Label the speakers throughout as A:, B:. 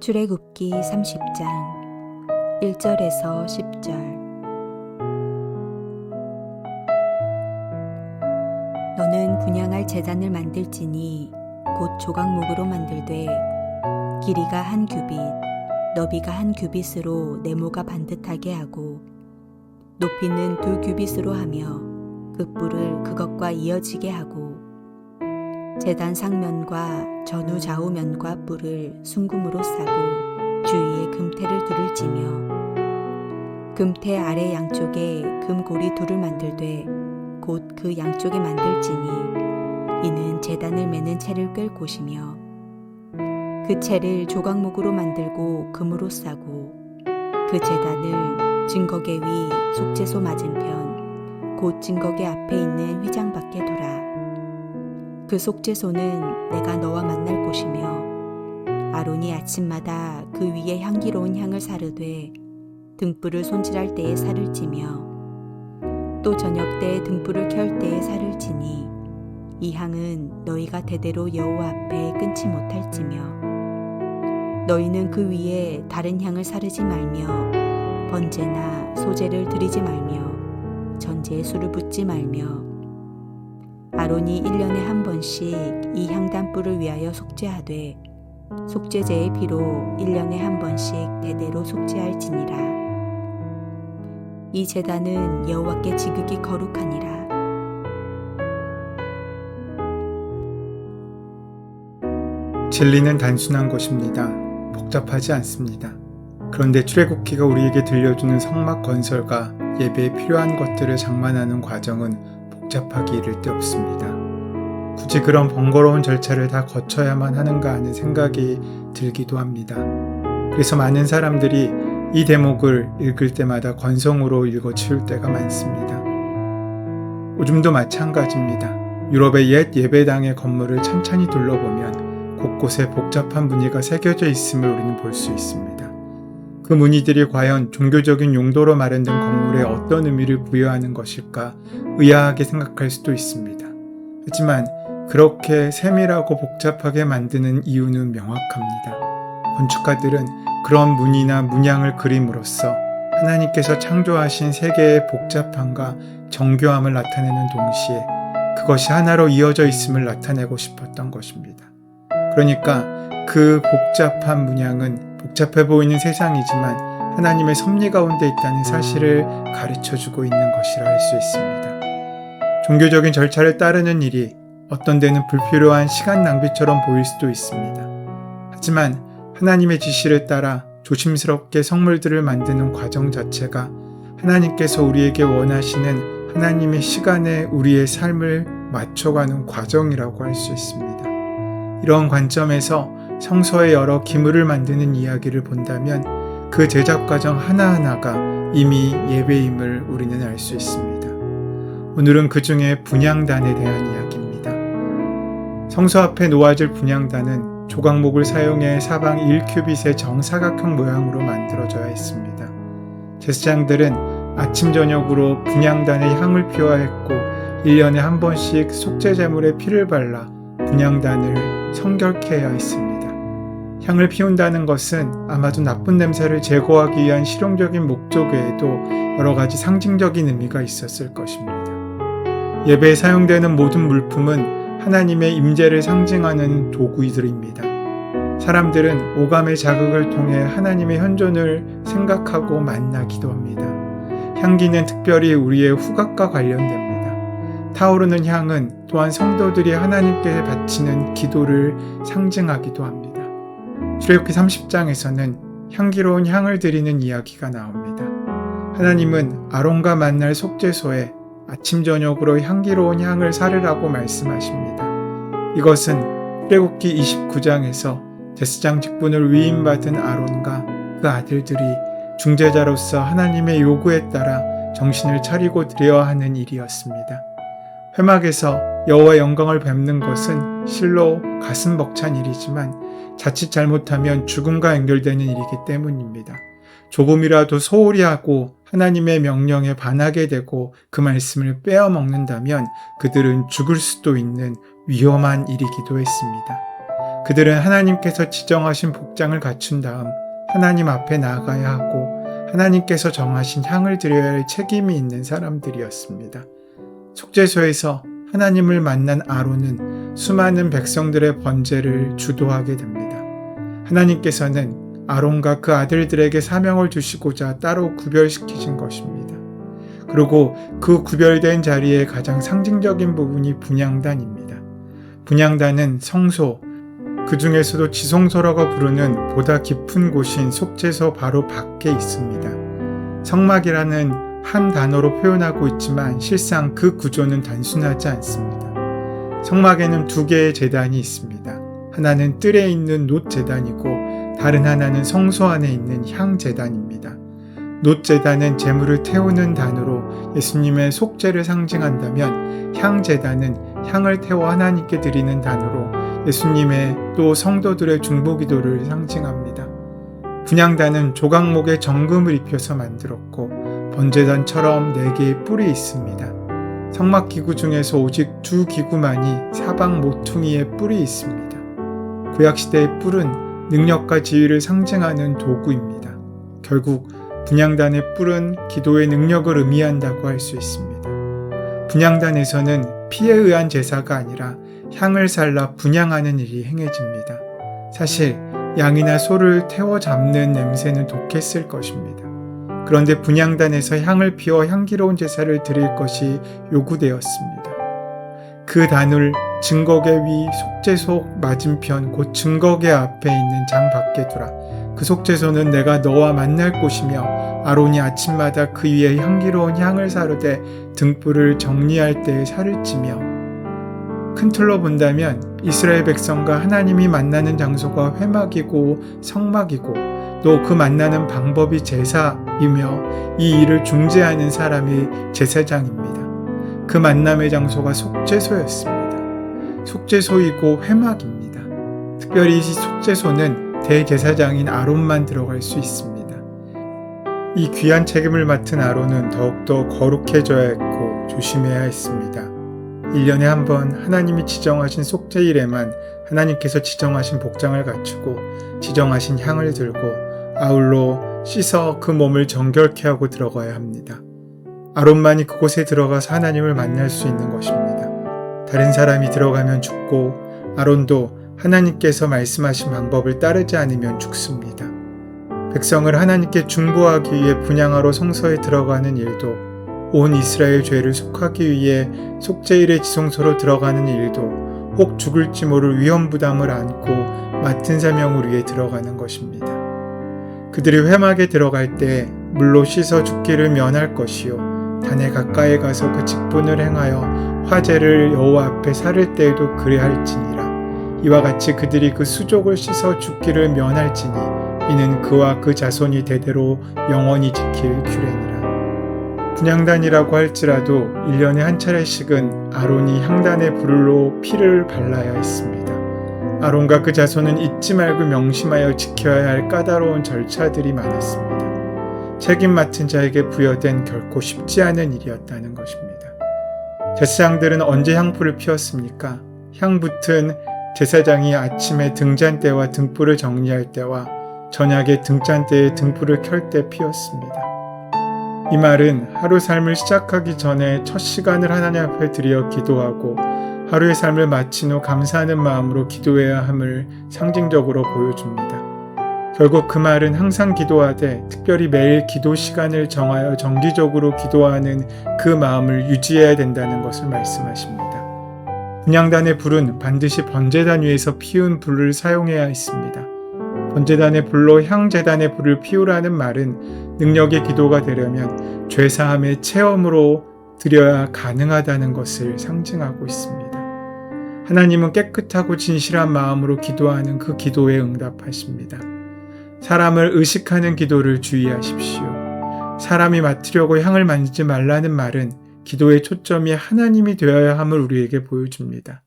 A: 출애굽기 30장 1절에서 10절. 너는 분향할 제단을 만들지니 곧 조각목으로 만들되 길이가 한 규빗, 너비가 한 규빗으로 네모가 반듯하게 하고 높이는 2규빗으로 하며 그 뿔을 그것과 이어지게 하고 제단 상면과 전후 좌우면과 뿔을 순금으로 싸고 주위에 금태를 둘을 찌며 금태 아래 양쪽에 금고리 둘을 만들되 곧 그 양쪽에 만들지니 이는 제단을 매는 채를 꿰 곳이며 그 채를 조각목으로 만들고 금으로 싸고 그 제단을 증거계 위 속죄소 맞은편 곧 증거계 앞에 있는 휘장 밖에 두라. 그 속죄소는 내가 너와 만날 곳이며 아론이 아침마다 그 위에 향기로운 향을 사르되 등불을 손질할 때에 살을 찌며 또 저녁 때 등불을 켤 때에 살을 찌니 이 향은 너희가 대대로 여호와 앞에 끊지 못할지며 너희는 그 위에 다른 향을 사르지 말며 번제나 소제를 드리지 말며 전제에 술을 붓지 말며 아론이 1년에 한 번씩 이 향단불을 위하여 속죄하되 속죄제의 피로 1년에 한 번씩 대대로 속죄할지니라. 이 제단은 여호와께 지극히 거룩하니라.
B: 진리는 단순한 것입니다. 복잡하지 않습니다. 그런데 출애굽기가 우리에게 들려주는 성막 건설과 예배에 필요한 것들을 장만하는 과정은 복잡하기 이를 데 없습니다. 굳이 그런 번거로운 절차를 다 거쳐야만 하는가 하는 생각이 들기도 합니다. 그래서 많은 사람들이 이 대목을 읽을 때마다 건성으로 읽어치울 때가 많습니다. 요즘도 마찬가지입니다. 유럽의 옛 예배당의 건물을 찬찬히 둘러보면 곳곳에 복잡한 무늬가 새겨져 있음을 우리는 볼 수 있습니다. 그 무늬들이 과연 종교적인 용도로 마련된 건물에 어떤 의미를 부여하는 것일까 의아하게 생각할 수도 있습니다. 하지만 그렇게 세밀하고 복잡하게 만드는 이유는 명확합니다. 건축가들은 그런 무늬나 문양을 그림으로써 하나님께서 창조하신 세계의 복잡함과 정교함을 나타내는 동시에 그것이 하나로 이어져 있음을 나타내고 싶었던 것입니다. 그러니까 그 복잡한 문양은 복잡해 보이는 세상이지만 하나님의 섭리 가운데 있다는 사실을 가르쳐주고 있는 것이라 할 수 있습니다. 종교적인 절차를 따르는 일이 어떤 데는 불필요한 시간 낭비처럼 보일 수도 있습니다. 하지만 하나님의 지시를 따라 조심스럽게 성물들을 만드는 과정 자체가 하나님께서 우리에게 원하시는 하나님의 시간에 우리의 삶을 맞춰가는 과정이라고 할 수 있습니다. 이런 관점에서 성소의 여러 기물을 만드는 이야기를 본다면 그 제작 과정 하나하나가 이미 예배임을 우리는 알 수 있습니다. 오늘은 그 중에 분향단에 대한 이야기입니다. 성소 앞에 놓아질 분향단은 조각목을 사용해 사방 1큐빗의 정사각형 모양으로 만들어져야 했습니다. 제사장들은 아침 저녁으로 분향단에 향을 피워야 했고 1년에 한 번씩 속죄제물에 피를 발라 분향단을 성결케 해야 했습니다. 향을 피운다는 것은 아마도 나쁜 냄새를 제거하기 위한 실용적인 목적 외에도 여러 가지 상징적인 의미가 있었을 것입니다. 예배에 사용되는 모든 물품은 하나님의 임재를 상징하는 도구들입니다. 사람들은 오감의 자극을 통해 하나님의 현존을 생각하고 만나기도 합니다. 향기는 특별히 우리의 후각과 관련됩니다. 타오르는 향은 또한 성도들이 하나님께 바치는 기도를 상징하기도 합니다. 출애굽기 30장에서는 향기로운 향을 드리는 이야기가 나옵니다. 하나님은 아론과 만날 속죄소에 아침 저녁으로 향기로운 향을 사르라고 말씀하십니다. 이것은 출애굽기 29장에서 제사장 직분을 위임받은 아론과 그 아들들이 중재자로서 하나님의 요구에 따라 정신을 차리고 드려야 하는 일이었습니다. 회막에서 여호와 영광을 뵙는 것은 실로 가슴 벅찬 일이지만 자칫 잘못하면 죽음과 연결되는 일이기 때문입니다. 조금이라도 소홀히 하고 하나님의 명령에 반하게 되고 그 말씀을 빼어먹는다면 그들은 죽을 수도 있는 위험한 일이기도 했습니다. 그들은 하나님께서 지정하신 복장을 갖춘 다음 하나님 앞에 나아가야 하고 하나님께서 정하신 향을 드려야 할 책임이 있는 사람들이었습니다. 속죄소에서 하나님을 만난 아론은 수많은 백성들의 번제를 주도하게 됩니다. 하나님께서는 아론과 그 아들들에게 사명을 주시고자 따로 구별시키신 것입니다. 그리고 그 구별된 자리의 가장 상징적인 부분이 분향단입니다. 분향단은 성소, 그 중에서도 지성소라고 부르는 보다 깊은 곳인 속죄소 바로 밖에 있습니다. 성막이라는 한 단어로 표현하고 있지만 실상 그 구조는 단순하지 않습니다. 성막에는 두 개의 제단이 있습니다. 하나는 뜰에 있는 놋제단이고 다른 하나는 성소 안에 있는 향제단입니다. 놋제단은 제물을 태우는 단으로 예수님의 속죄를 상징한다면 향제단은 향을 태워 하나님께 드리는 단으로 예수님의 또 성도들의 중보기도를 상징합니다. 분향단은 조각목에 정금을 입혀서 만들었고 번제단처럼 4개의 뿔이 있습니다. 성막기구 중에서 오직 2기구만이 사방 모퉁이에 뿔이 있습니다. 구약시대의 뿔은 능력과 지위를 상징하는 도구입니다. 결국 분향단의 뿔은 기도의 능력을 의미한다고 할 수 있습니다. 분향단에서는 피에 의한 제사가 아니라 향을 살라 분향하는 일이 행해집니다. 사실 양이나 소를 태워 잡는 냄새는 독했을 것입니다. 그런데 분향단에서 향을 피워 향기로운 제사를 드릴 것이 요구되었습니다. 그 단을 증거계 위 속죄소 맞은편 곧 증거계 앞에 있는 장 밖에 두라. 그 속죄소는 내가 너와 만날 곳이며 아론이 아침마다 그 위에 향기로운 향을 사르되 등불을 정리할 때에 살을 찌며. 큰 틀로 본다면 이스라엘 백성과 하나님이 만나는 장소가 회막이고 성막이고 또 그 만나는 방법이 제사이며 이 일을 중재하는 사람이 제사장입니다. 그 만남의 장소가 속죄소였습니다. 속죄소이고 회막입니다. 특별히 이 속죄소는 대제사장인 아론만 들어갈 수 있습니다. 이 귀한 책임을 맡은 아론은 더욱더 거룩해져야 했고 조심해야 했습니다. 1년에 한 번 하나님이 지정하신 속죄일에만 하나님께서 지정하신 복장을 갖추고 지정하신 향을 들고 아울러 씻어 그 몸을 정결케 하고 들어가야 합니다. 아론만이 그곳에 들어가서 하나님을 만날 수 있는 것입니다. 다른 사람이 들어가면 죽고 아론도 하나님께서 말씀하신 방법을 따르지 않으면 죽습니다. 백성을 하나님께 중보하기 위해 분향하러 성소에 들어가는 일도 온 이스라엘 죄를 속하기 위해 속죄일의 지성소로 들어가는 일도 혹 죽을지 모를 위험부담을 안고 맡은 사명을 위해 들어가는 것입니다. 그들이 회막에 들어갈 때 물로 씻어 죽기를 면할 것이요 단에 가까이 가서 그 직분을 행하여 화제를 여호와 앞에 사를 때에도 그래할지니라. 이와 같이 그들이 그 수족을 씻어 죽기를 면할지니 이는 그와 그 자손이 대대로 영원히 지킬 규례니라. 분향단이라고 할지라도 1년에 한 차례씩은 아론이 향단의 불로 피를 발라야 했습니다. 아론과 그 자손은 잊지 말고 명심하여 지켜야 할 까다로운 절차들이 많았습니다. 책임 맡은 자에게 부여된 결코 쉽지 않은 일이었다는 것입니다. 제사장들은 언제 향불을 피웠습니까? 향 붙은 제사장이 아침에 등잔대와 등불을 정리할 때와 저녁에 등잔대에 등불을 켤 때 피웠습니다. 이 말은 하루 삶을 시작하기 전에 첫 시간을 하나님 앞에 드려 기도하고 하루의 삶을 마친 후 감사하는 마음으로 기도해야 함을 상징적으로 보여줍니다. 결국 그 말은 항상 기도하되 특별히 매일 기도 시간을 정하여 정기적으로 기도하는 그 마음을 유지해야 된다는 것을 말씀하십니다. 분향단의 불은 반드시 번제단 위에서 피운 불을 사용해야 했습니다. 번제단의 불로 향제단의 불을 피우라는 말은 능력의 기도가 되려면 죄사함의 체험으로 드려야 가능하다는 것을 상징하고 있습니다. 하나님은 깨끗하고 진실한 마음으로 기도하는 그 기도에 응답하십니다. 사람을 의식하는 기도를 주의하십시오. 사람이 맡으려고 향을 만지지 말라는 말은 기도의 초점이 하나님이 되어야 함을 우리에게 보여줍니다.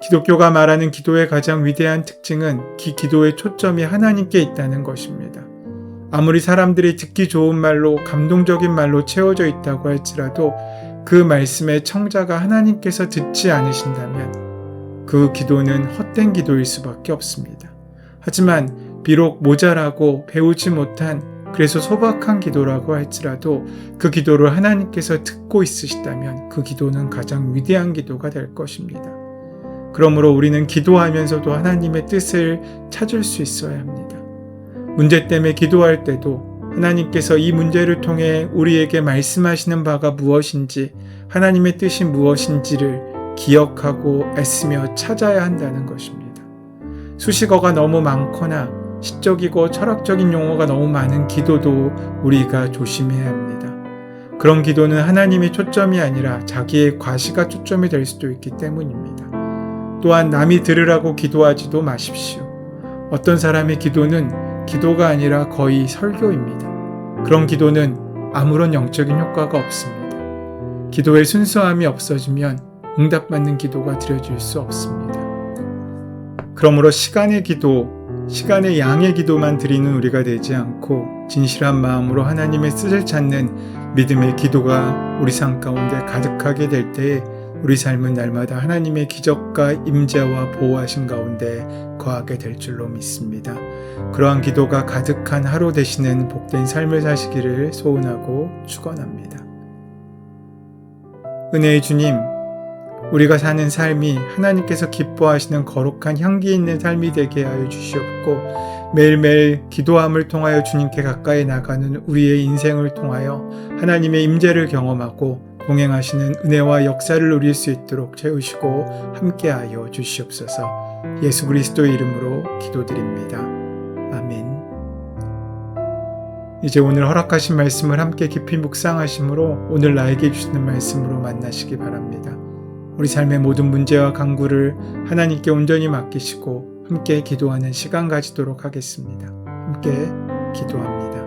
B: 기독교가 말하는 기도의 가장 위대한 특징은 기도의 초점이 하나님께 있다는 것입니다. 아무리 사람들이 듣기 좋은 말로 감동적인 말로 채워져 있다고 할지라도 그 말씀의 청자가 하나님께서 듣지 않으신다면 그 기도는 헛된 기도일 수밖에 없습니다. 하지만 비록 모자라고 배우지 못한 그래서 소박한 기도라고 할지라도 그 기도를 하나님께서 듣고 있으시다면 그 기도는 가장 위대한 기도가 될 것입니다. 그러므로 우리는 기도하면서도 하나님의 뜻을 찾을 수 있어야 합니다. 문제 때문에 기도할 때도 하나님께서 이 문제를 통해 우리에게 말씀하시는 바가 무엇인지, 하나님의 뜻이 무엇인지를 기억하고 애쓰며 찾아야 한다는 것입니다. 수식어가 너무 많거나 시적이고 철학적인 용어가 너무 많은 기도도 우리가 조심해야 합니다. 그런 기도는 하나님이 초점이 아니라 자기의 과시가 초점이 될 수도 있기 때문입니다. 또한 남이 들으라고 기도하지도 마십시오. 어떤 사람의 기도는 기도가 아니라 거의 설교입니다. 그런 기도는 아무런 영적인 효과가 없습니다. 기도의 순수함이 없어지면 응답받는 기도가 드려질 수 없습니다. 그러므로 시간의 기도, 시간의 양의 기도만 드리는 우리가 되지 않고 진실한 마음으로 하나님의 뜻을 찾는 믿음의 기도가 우리 삶 가운데 가득하게 될 때에 우리 삶은 날마다 하나님의 기적과 임재와 보호하신 가운데 거하게 될 줄로 믿습니다. 그러한 기도가 가득한 하루 되시는 복된 삶을 사시기를 소원하고 축원합니다. 은혜의 주님, 우리가 사는 삶이 하나님께서 기뻐하시는 거룩한 향기 있는 삶이 되게 하여 주시옵고, 매일매일 기도함을 통하여 주님께 가까이 나가는 우리의 인생을 통하여 하나님의 임재를 경험하고 동행하시는 은혜와 역사를 누릴 수 있도록 채우시고 함께하여 주시옵소서. 예수 그리스도의 이름으로 기도드립니다. 아멘. 이제 오늘 허락하신 말씀을 함께 깊이 묵상하심으로 오늘 나에게 주시는 말씀으로 만나시기 바랍니다. 우리 삶의 모든 문제와 간구를 하나님께 온전히 맡기시고 함께 기도하는 시간 가지도록 하겠습니다. 함께 기도합니다.